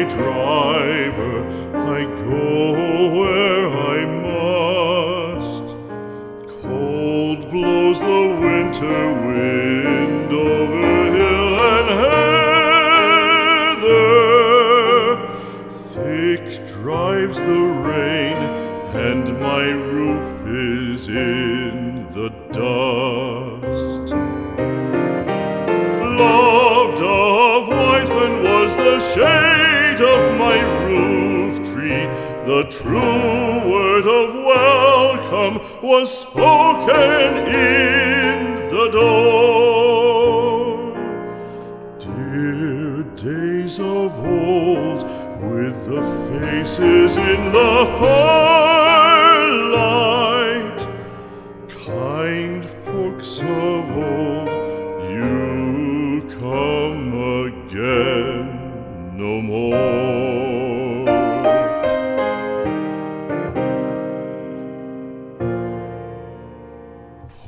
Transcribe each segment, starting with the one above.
driver, I go where I must. Cold blows the winter wind over hill and heather. Thick drives the rain, and my roof is in the dust. Loved of wise men was the shade of my roof tree. The true word of welcome was spoken in the door. Dear days of old, with the faces in the firelight, kind folks of old, you come again no more.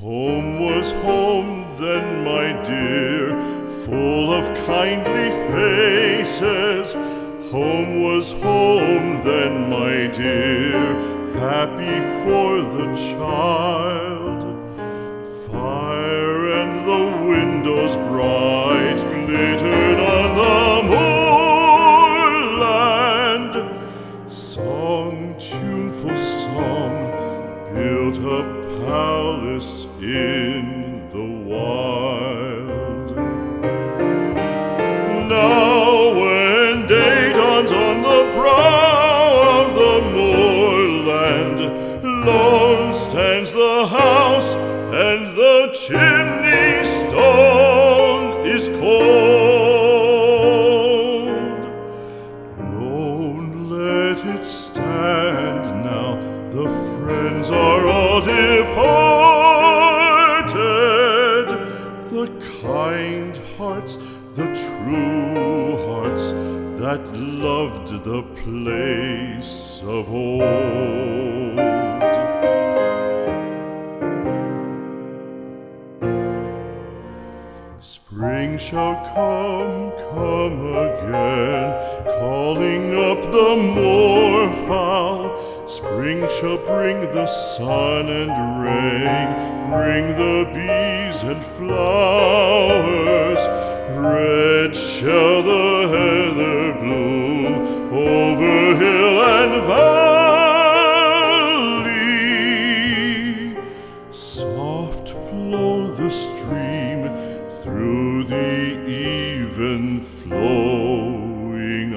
Home was home then, my dear, full of kindly faces. Home was home then, my dear, happy for the child. Fire and the windows bright glittered on the moorland. Song, tuneful song, built a palace in the wild. Now when day dawns on the brow of the moorland, lone stands the house, and the chimney stone is cold. Lone, let it stand now, the friends are all departed. The kind hearts, the true hearts, that loved the place of old. Spring shall come again, calling up the moorfowl. Spring shall bring the sun and rain, bring the bees and flowers. Red shall the heather bloom over hill and valley. Soft flow the stream through the even flowing